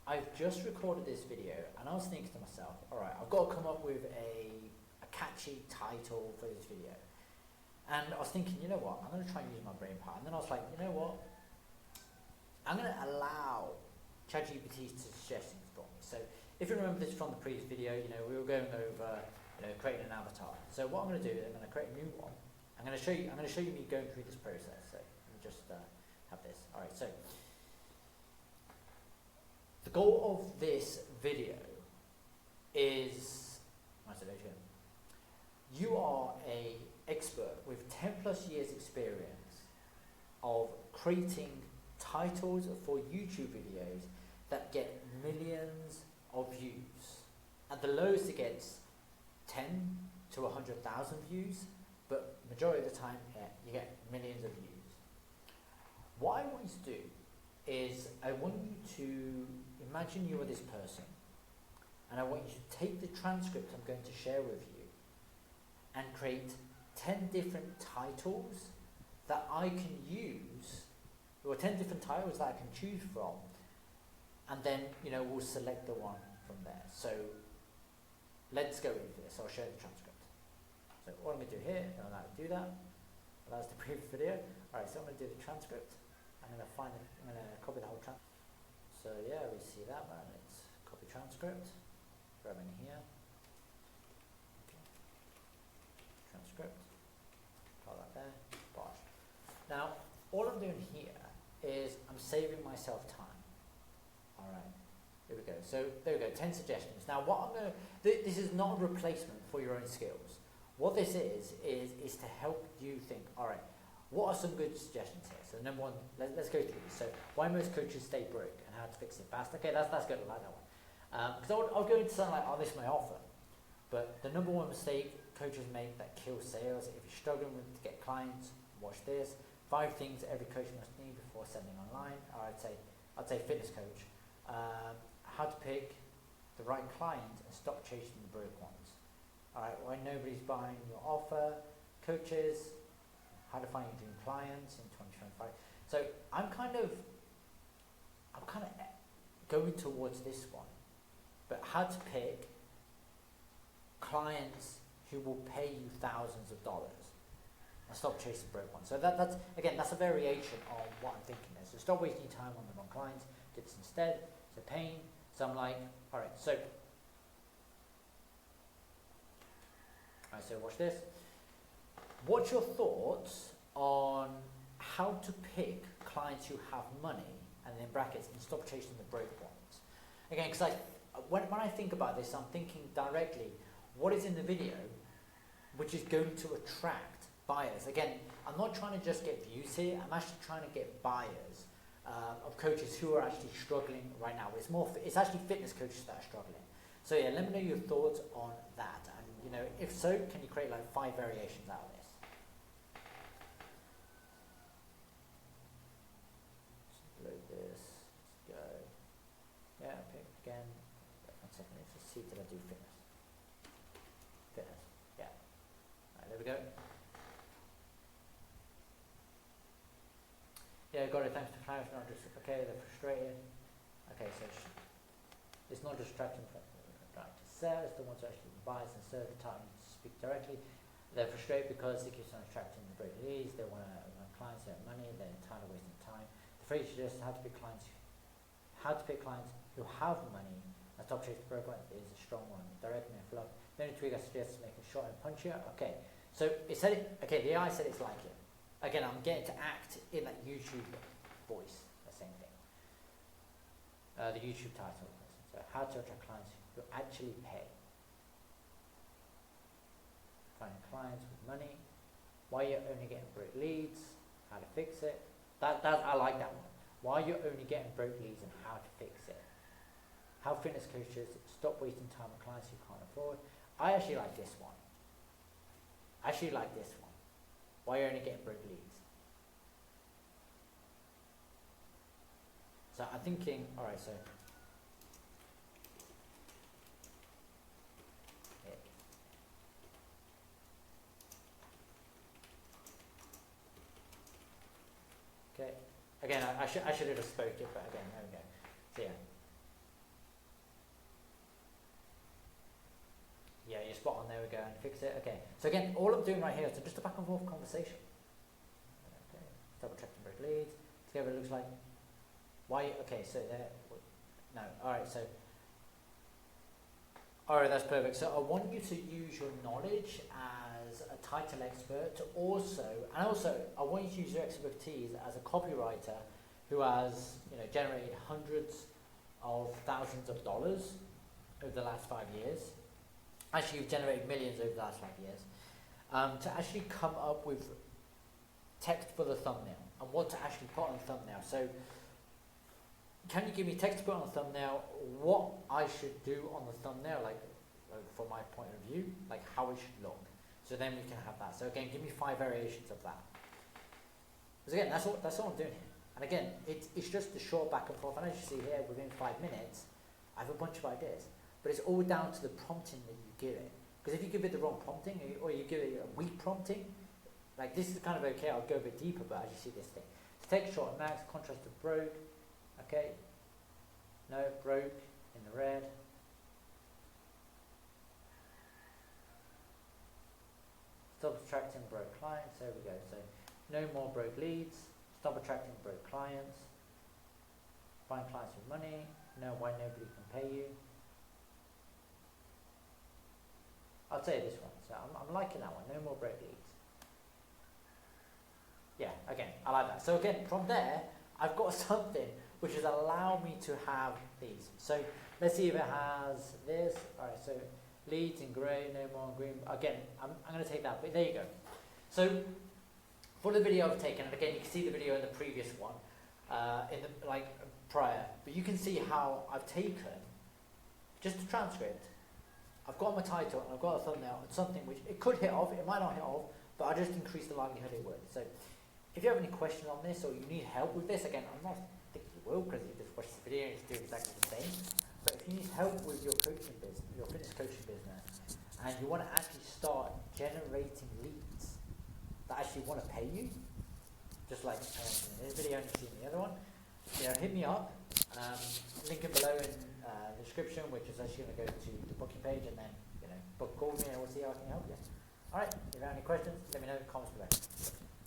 I've just recorded this video and I was thinking to myself, all right, I've got to come up with a catchy title for this video. And I was thinking, you know what, I'm going to try and use my brain power. And then I was like, you know what, I'm going to allow ChatGPT to suggest things for me. So if you remember this from the previous video, you know, we were going over, you know, creating an avatar. So what I'm going to do is I'm going to create a new one. I'm going to show you me going through this process. So let me just have this. All right, so the goal of this video is, you are a expert with 10 plus years experience of creating titles for YouTube videos that get millions of views. At the lowest it gets 10 to 100,000 views, but majority of the time you get millions of views. What I want you to do is I want you to imagine you are this person, and I want you to take the transcript I'm going to share with you and create 10 different titles that I can use, or 10 different titles that I can choose from, and then, you know, we'll select the one from there. So let's go into this. I'll share the transcript. So what I'm going to do here, I'm going to do that. Well, that's the previous video. All right, so I'm going to do the transcript. I'm going to copy the whole transcript. So yeah, we see that one. Let's copy transcript. Grab in here. Okay. Transcript. Put that there. Bosh. Now, all I'm doing here is I'm saving myself time. All right. Here we go. So there we go. 10 suggestions. Now, what I'm going to this is not a replacement for your own skills. What this is to help you think. All right. What are some good suggestions here? So number one, let's go through this. So why most coaches stay broke and how to fix it fast. Okay, that's good. I like that one. Because I'll go into something like, oh, this is my offer. But the number one mistake coaches make that kills sales. If you're struggling to get clients, watch this. 5 things every coach must need before selling online. Or I'd say fitness coach. How to pick the right client and stop chasing the broke ones. All right, why nobody's buying your offer. Coaches. How to find your dream clients in 2025. So I'm kind of going towards this one, but how to pick clients who will pay you thousands of dollars and stop chasing broke ones. So that's a variation on what I'm thinking there. So stop wasting time on the wrong clients. Do this instead. So pain. So I'm like, all right. So watch this. What's your thoughts on how to pick clients who have money, and in brackets, and stop chasing the broke ones? Again, because when I think about this, I'm thinking directly, what is in the video which is going to attract buyers? Again, I'm not trying to just get views here. I'm actually trying to get buyers of coaches who are actually struggling right now. It's actually fitness coaches that are struggling. So yeah, let me know your thoughts on that. And you know, if so, can you create like 5 variations out of this? Load this. Let's go. Yeah, pick again. 1 second. Let's just see, did I do fitness? Fitness. Yeah. All right, there we go. Yeah, got it. Thanks to clients. Not just okay. They're frustrated. Okay, so it's not distracting from sales. The ones who actually buy and serve the time to speak directly. They're frustrated because it keeps on attracting the broke leads. They want clients that have money. They're tired of wasting time. The phrase suggests how to pick clients who have money and stop chasing broke ones is a strong one. Direct and flow. The only tweak I suggest is make it short and punchier. Okay, so it said it. Okay, the AI said it's like it. Again, I'm getting to act in that YouTube voice. The same thing. The YouTube title. So how to attract clients who actually pay. Finding clients with money. Why you're only getting broke leads. How to fix it. I like that one. Why you're only getting broke leads and how to fix it. How fitness coaches stop wasting time with clients you can't afford. I actually like this one. Why you're only getting broke leads. So I'm thinking, all right, so okay. Again, I should have spoke it, but again, there we go. So yeah. Yeah, you're spot on. There we go, and fix it. Okay. So again, all I'm doing right here is just a back and forth conversation. Okay. Double check and break leads. Together it looks like. Why? Okay. So there. No. All right. So. All right. That's perfect. So I want you to use your knowledge as a title expert to also, and also I want you to use your expertise as a copywriter who has, generated hundreds of thousands of dollars over the last 5 years. Actually, you've generated millions over the last 5 years. To actually come up with text for the thumbnail and what to actually put on the thumbnail. So, can you give me text to put on the thumbnail? What I should do on the thumbnail, like from my point of view, like how it should look. So then we can have that. So again, give me 5 variations of that. Because again, that's all I'm doing here. And again, it's just a short back and forth. And as you see here, within 5 minutes, I have a bunch of ideas. But it's all down to the prompting that you give it. Because if you give it the wrong prompting, or you give it a weak prompting, like this is kind of okay, I'll go a bit deeper, but as you see this thing. So take short and max, contrast to broke, okay. No, broke in the red. Stop attracting broke clients, there we go. So no more broke leads, stop attracting broke clients, find clients with money, know why nobody can pay you. I'll tell you this one, so I'm liking that one, no more broke leads. Yeah, again, I like that. So again, from there, I've got something which has allowed me to have these. So let's see if it has this. All right, so leads in grey, no more in green. Again, I'm going to take that, but there you go. So for the video I've taken, and again, you can see the video in the previous one, prior, but you can see how I've taken just a transcript. I've got my title and I've got a thumbnail and something which it could hit off, it might not hit off, but I just increase the likelihood it would. So if you have any questions on this or you need help with this, again, I'm not thinking you will because you just watched the video and it's doing exactly the same. But if you need help with your coaching business, your fitness coaching business, and you want to actually start generating leads that actually want to pay you, just like I mentioned in this video and you've seen the other one, hit me up. Link it below in the description, which is actually going to go to the booking page, and then book call me and we'll see how I can help you. All right, if you have any questions, let me know in the comments below.